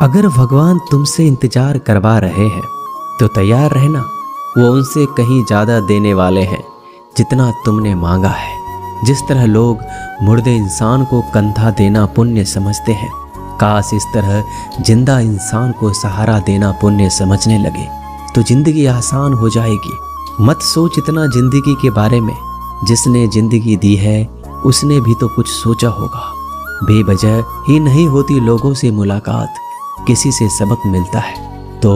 अगर भगवान तुमसे इंतजार करवा रहे हैं तो तैयार रहना। वो उनसे कहीं ज़्यादा देने वाले हैं जितना तुमने मांगा है। जिस तरह लोग मुर्दे इंसान को कंधा देना पुण्य समझते हैं, काश इस तरह जिंदा इंसान को सहारा देना पुण्य समझने लगे तो जिंदगी आसान हो जाएगी। मत सोच इतना जिंदगी के बारे में, जिसने जिंदगी दी है उसने भी तो कुछ सोचा होगा। बेवजह ही नहीं होती लोगों से मुलाकात, किसी से सबक मिलता है तो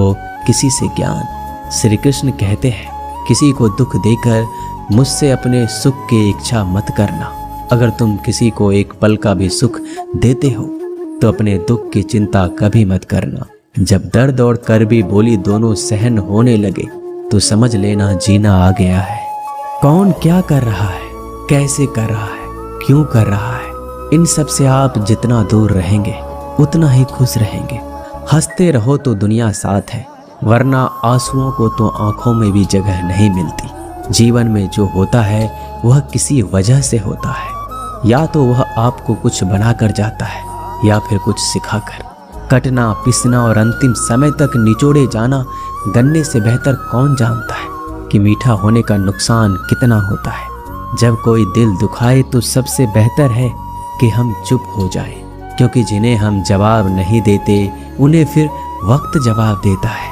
किसी से ज्ञान। श्री कृष्ण कहते हैं, किसी को दुख देकर मुझसे अपने सुख की इच्छा मत करना। अगर तुम किसी को एक पल का भी सुख देते हो तो अपने दुख की चिंता कभी मत करना। जब दर्द और करबी बोली दोनों सहन होने लगे तो समझ लेना जीना आ गया है। कौन क्या कर रहा है, कैसे कर रहा है, क्यों कर रहा है, इन सब से आप जितना दूर रहेंगे उतना ही खुश रहेंगे। हंसते रहो तो दुनिया साथ है, वरना आंसुओं को तो आंखों में भी जगह नहीं मिलती। जीवन में जो होता है वह किसी वजह से होता है। या तो वह आपको कुछ बनाकर जाता है या फिर कुछ सिखाकर। कटना, पिसना और अंतिम समय तक निचोड़े जाना गन्ने से बेहतर कौन जानता है कि मीठा होने का नुकसान कितना होता है। जब कोई दिल दुखाए तो सबसे बेहतर है कि हम चुप हो जाएं, क्योंकि जिन्हें हम जवाब नहीं देते उन्हें फिर वक्त जवाब देता है।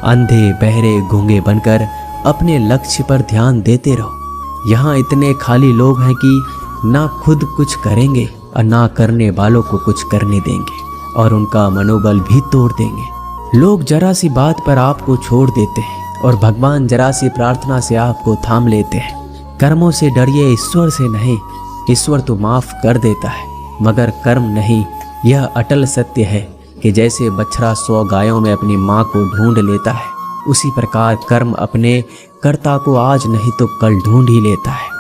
अंधे बहरे गूंगे बनकर अपने लक्ष्य पर ध्यान देते रहो। यहाँ इतने खाली लोग हैं कि ना खुद कुछ करेंगे और ना करने वालों को कुछ करने देंगे और उनका मनोबल भी तोड़ देंगे। लोग जरा सी बात पर आपको छोड़ देते हैं और भगवान जरा सी प्रार्थना से आपको थाम लेते हैं। कर्मों से डरिए, ईश्वर से नहीं। ईश्वर तो माफ कर देता है मगर कर्म नहीं। यह अटल सत्य है कि जैसे बछड़ा 100 गायों में अपनी माँ को ढूंढ लेता है, उसी प्रकार कर्म अपने कर्ता को आज नहीं तो कल ढूंढ ही लेता है।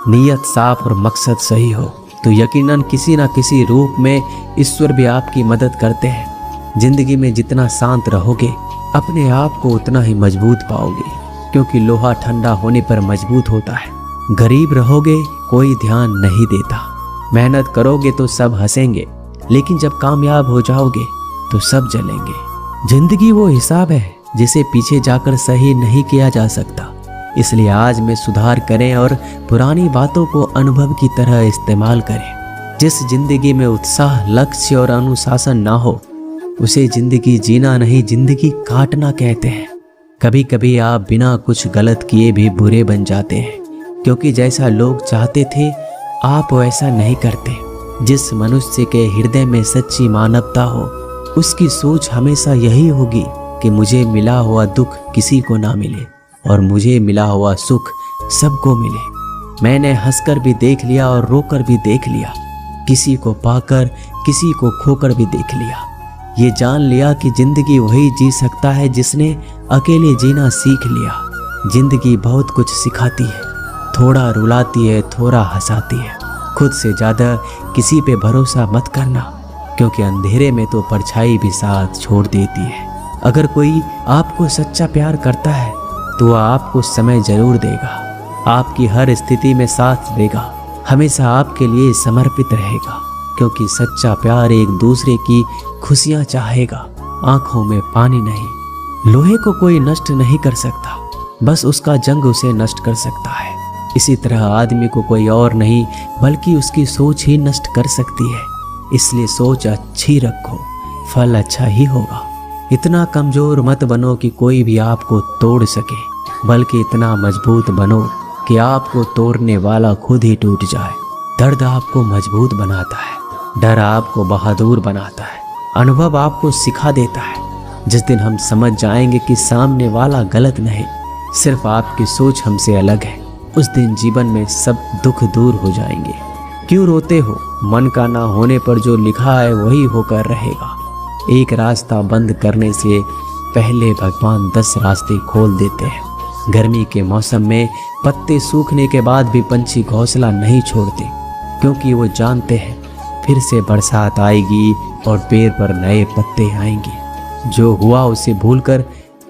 नीयत साफ और मकसद सही हो तो यकीनन किसी न किसी रूप में ईश्वर भी आपकी मदद करते हैं। जिंदगी में जितना शांत रहोगे अपने आप को उतना ही मजबूत पाओगे, क्योंकि लोहा ठंडा होने पर मजबूत होता है। गरीब रहोगे कोई ध्यान नहीं देता। मेहनत करोगे तो सब हंसेंगे, लेकिन जब कामयाब हो जाओगे तो सब जलेंगे। जिंदगी वो हिसाब है जिसे पीछे जाकर सही नहीं किया जा सकता। इसलिए आज में सुधार करें और पुरानी बातों को अनुभव की तरह इस्तेमाल करें। जिस जिंदगी में उत्साह, लक्ष्य और अनुशासन ना हो उसे जिंदगी जीना नहीं, जिंदगी काटना कहते हैं। कभी कभी आप बिना कुछ गलत किए भी बुरे बन जाते हैं, क्योंकि जैसा लोग चाहते थे आप वैसा नहीं करते। जिस मनुष्य के हृदय में सच्ची मानवता हो उसकी सोच हमेशा यही होगी कि मुझे मिला हुआ दुख किसी को ना मिले और मुझे मिला हुआ सुख सबको मिले। मैंने हंसकर भी देख लिया और रोकर भी देख लिया, किसी को पाकर किसी को खोकर भी देख लिया। ये जान लिया कि जिंदगी वही जी सकता है जिसने अकेले जीना सीख लिया। जिंदगी बहुत कुछ सिखाती है, थोड़ा रुलाती है, थोड़ा हंसाती है। खुद से ज़्यादा किसी पे भरोसा मत करना, क्योंकि अंधेरे में तो परछाई भी साथ छोड़ देती है। अगर कोई आपको सच्चा प्यार करता है तो वह आपको समय जरूर देगा, आपकी हर स्थिति में साथ देगा, हमेशा आपके लिए समर्पित रहेगा, क्योंकि सच्चा प्यार एक दूसरे की खुशियाँ चाहेगा, आंखों में पानी नहीं। लोहे को कोई नष्ट नहीं कर सकता, बस उसका जंग उसे नष्ट कर सकता है। इसी तरह आदमी को कोई और नहीं बल्कि उसकी सोच ही नष्ट कर सकती है। इसलिए सोच अच्छी रखो, फल अच्छा ही होगा। इतना कमजोर मत बनो कि कोई भी आपको तोड़ सके, बल्कि इतना मजबूत बनो कि आपको तोड़ने वाला खुद ही टूट जाए। दर्द आपको मजबूत बनाता है, डर आपको बहादुर बनाता है, अनुभव आपको सिखा देता है। जिस दिन हम समझ जाएंगे कि सामने वाला गलत नहीं, सिर्फ आपकी सोच हमसे अलग है, उस दिन जीवन में सब दुख दूर हो जाएंगे। क्यों रोते हो? मन का ना होने पर जो लिखा है वही होकर रहेगा। एक रास्ता बंद करने से पहले भगवान 10 रास्ते खोल देते हैं। गर्मी के मौसम में पत्ते सूखने के बाद भी पंछी घोंसला नहीं छोड़ते, क्योंकि वो जानते हैं फिर से बरसात आएगी और पेड़ पर नए पत्ते आएंगे। जो हुआ उसे भूलकर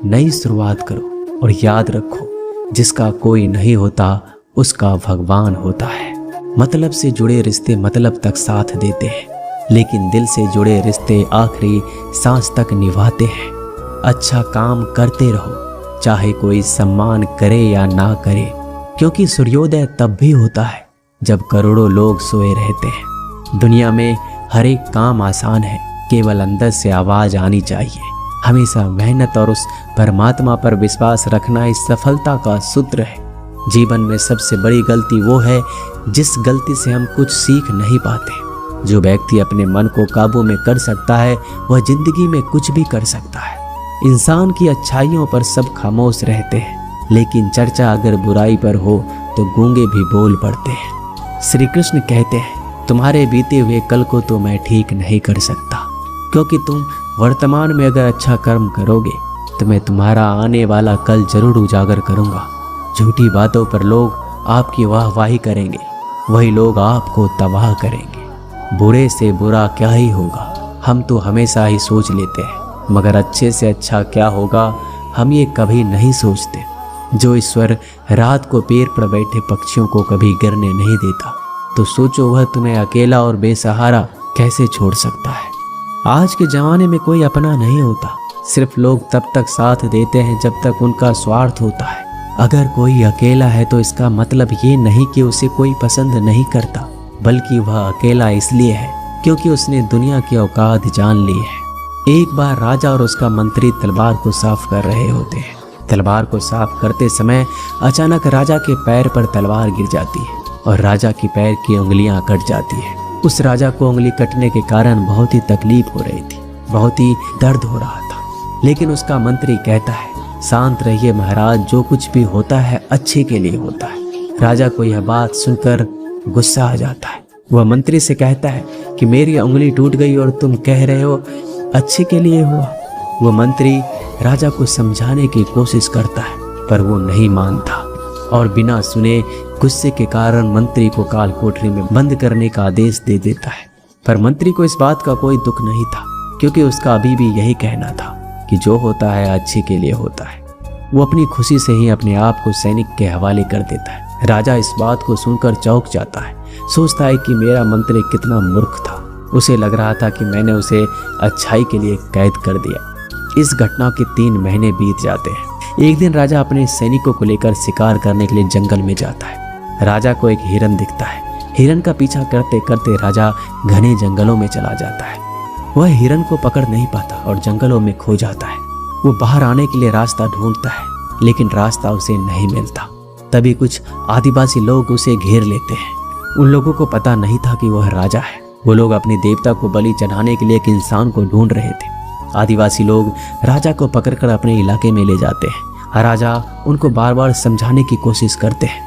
नई शुरुआत करो और याद रखो, जिसका कोई नहीं होता उसका भगवान होता है। मतलब से जुड़े रिश्ते मतलब तक साथ देते हैं, लेकिन दिल से जुड़े रिश्ते आखिरी सांस तक निभाते हैं। अच्छा काम करते रहो, चाहे कोई सम्मान करे या ना करे, क्योंकि सूर्योदय तब भी होता है जब करोड़ों लोग सोए रहते हैं। दुनिया में हर एक काम आसान है, केवल अंदर से आवाज आनी चाहिए। हमेशा मेहनत और उस परमात्मा पर विश्वास रखना इस सफलता का सूत्र है। जीवन में सबसे बड़ी गलती वो है जिस गलती से हम कुछ सीख नहीं पाते। जो व्यक्ति अपने मन को काबू में कर सकता है वह जिंदगी में कुछ भी कर सकता है। इंसान की अच्छाइयों पर सब खामोश रहते हैं, लेकिन चर्चा अगर बुराई पर हो तो गूंगे भी बोल पड़ते हैं। श्री कृष्ण कहते हैं, तुम्हारे बीते हुए कल को तो मैं ठीक नहीं कर सकता, क्योंकि तुम वर्तमान में अगर अच्छा कर्म करोगे तो मैं तुम्हारा आने वाला कल जरूर उजागर करूंगा। झूठी बातों पर लोग आपकी वाहवाही करेंगे, वही लोग आपको तबाह करेंगे। बुरे से बुरा क्या ही होगा, हम तो हमेशा ही सोच लेते हैं, मगर अच्छे से अच्छा क्या होगा हम ये कभी नहीं सोचते। जो ईश्वर रात को पेड़ पर बैठे पक्षियों को कभी गिरने नहीं देता, तो सोचो वह तुम्हें अकेला और बेसहारा कैसे छोड़ सकता है। आज के ज़माने में कोई अपना नहीं होता, सिर्फ लोग तब तक साथ देते हैं जब तक उनका स्वार्थ होता है। अगर कोई अकेला है तो इसका मतलब ये नहीं कि उसे कोई पसंद नहीं करता, बल्कि वह अकेला इसलिए है क्योंकि उसने दुनिया की औकात जान ली है। एक बार राजा और उसका मंत्री तलवार को साफ कर रहे होते हैं। तलवार को साफ करते समय अचानक राजा के पैर पर तलवार गिर जाती है और राजा की पैर की उंगलियां कट जाती है। उस राजा को उंगली कटने के कारण बहुत ही तकलीफ हो रही थी, बहुत ही दर्द हो रहा था, लेकिन उसका मंत्री कहता है, शांत रहिए महाराज, जो कुछ भी होता है अच्छे के लिए होता है। राजा को यह बात सुनकर गुस्सा आ जाता है। वह मंत्री से कहता है कि मेरी उंगली टूट गई और तुम कह रहे हो अच्छे के लिए हुआ। वह मंत्री राजा को समझाने की कोशिश करता है, पर वो नहीं मानता और बिना सुने गुस्से के कारण मंत्री को काल कोठरी में बंद करने का आदेश दे देता है। पर मंत्री को इस बात का कोई दुख नहीं था, क्योंकि उसका अभी भी यही कहना था कि जो होता है अच्छे के लिए होता है। वो अपनी खुशी से ही अपने आप को सैनिक के हवाले कर देता है। राजा इस बात को सुनकर चौंक जाता है, सोचता है कि मेरा मंत्री कितना मूर्ख था। उसे लग रहा था कि मैंने उसे अच्छाई के लिए कैद कर दिया। इस घटना के 3 महीने बीत जाते हैं। एक दिन राजा अपने सैनिकों को लेकर शिकार करने के लिए जंगल में जाता है। राजा को एक हिरन दिखता है। हिरन का पीछा करते करते राजा घने जंगलों में चला जाता है। वह हिरन को पकड़ नहीं पाता और जंगलों में खो जाता है। वो बाहर आने के लिए रास्ता ढूंढता है, लेकिन रास्ता उसे नहीं मिलता। तभी कुछ आदिवासी लोग उसे घेर लेते हैं। उन लोगों को पता नहीं था कि वह राजा है। वो लोग अपने देवता को बलि चढ़ाने के लिए एक इंसान को ढूंढ रहे थे। आदिवासी लोग राजा को पकड़कर अपने इलाके में ले जाते हैं। राजा उनको बार बार समझाने की कोशिश करते हैं,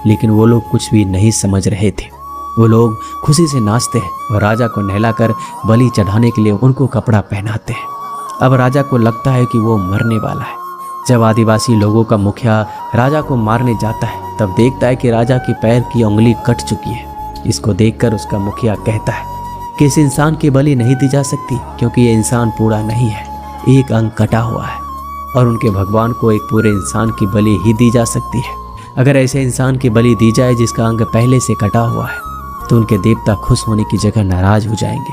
लेकिन वो लोग कुछ भी नहीं समझ रहे थे। वो लोग खुशी से नाचते हैं और राजा को नहलाकर बलि चढ़ाने के लिए उनको कपड़ा पहनाते हैं। अब राजा को लगता है कि वो मरने वाला है। जब आदिवासी लोगों का मुखिया राजा को मारने जाता है, तब देखता है कि राजा की पैर की उंगली कट चुकी है। इसको देखकर उसका मुखिया कहता है कि इस इंसान की बलि नहीं दी जा सकती, क्योंकि ये इंसान पूरा नहीं है, एक अंग कटा हुआ है, और उनके भगवान को एक पूरे इंसान की बलि ही दी जा सकती है। अगर ऐसे इंसान की बलि दी जाए जिसका अंग पहले से कटा हुआ है, तो उनके देवता खुश होने की जगह नाराज हो जाएंगे।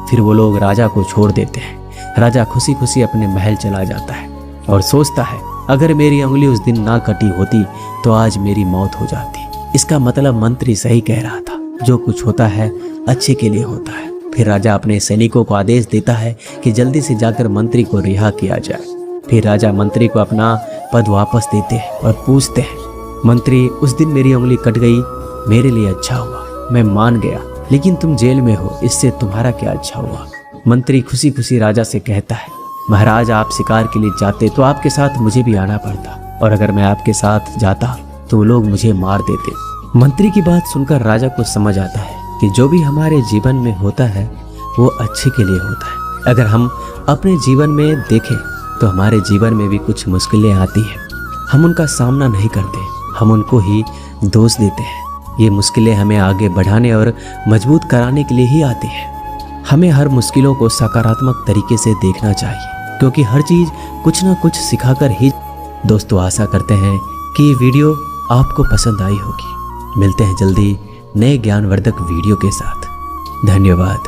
फिर वो लोग राजा को छोड़ देते हैं। राजा खुशी खुशी अपने महल चला जाता है और सोचता है, अगर मेरी उंगली उस दिन ना कटी होती तो आज मेरी मौत हो जाती। इसका मतलब मंत्री सही कह रहा था, जो कुछ होता है अच्छे के लिए होता है। फिर राजा अपने सैनिकों को आदेश देता है कि जल्दी से जाकर मंत्री को रिहा किया जाए। फिर राजा मंत्री को अपना पद वापस देते हैं और पूछते हैं, मंत्री, उस दिन मेरी उंगली कट गई, मेरे लिए अच्छा हुआ, मैं मान गया, लेकिन तुम जेल में हो, इससे तुम्हारा क्या अच्छा हुआ। मंत्री खुशी खुशी राजा से कहता है, महाराज, आप शिकार के लिए जाते तो आपके साथ मुझे भी आना पड़ता, और अगर मैं आपके साथ जाता तो लोग मुझे मार देते। मंत्री की बात सुनकर राजा को समझ आता है कि जो भी हमारे जीवन में होता है वो अच्छे के लिए होता है। अगर हम अपने जीवन में देखें तो हमारे जीवन में भी कुछ मुश्किलें आती हैं, हम उनका सामना नहीं करते, हम उनको ही दोष देते हैं। ये मुश्किलें हमें आगे बढ़ाने और मजबूत कराने के लिए ही आती हैं। हमें हर मुश्किलों को सकारात्मक तरीके से देखना चाहिए, क्योंकि हर चीज़ कुछ ना कुछ सिखाकर ही। दोस्तों, आशा करते हैं कि ये वीडियो आपको पसंद आई होगी। मिलते हैं जल्दी नए ज्ञानवर्धक वीडियो के साथ। धन्यवाद।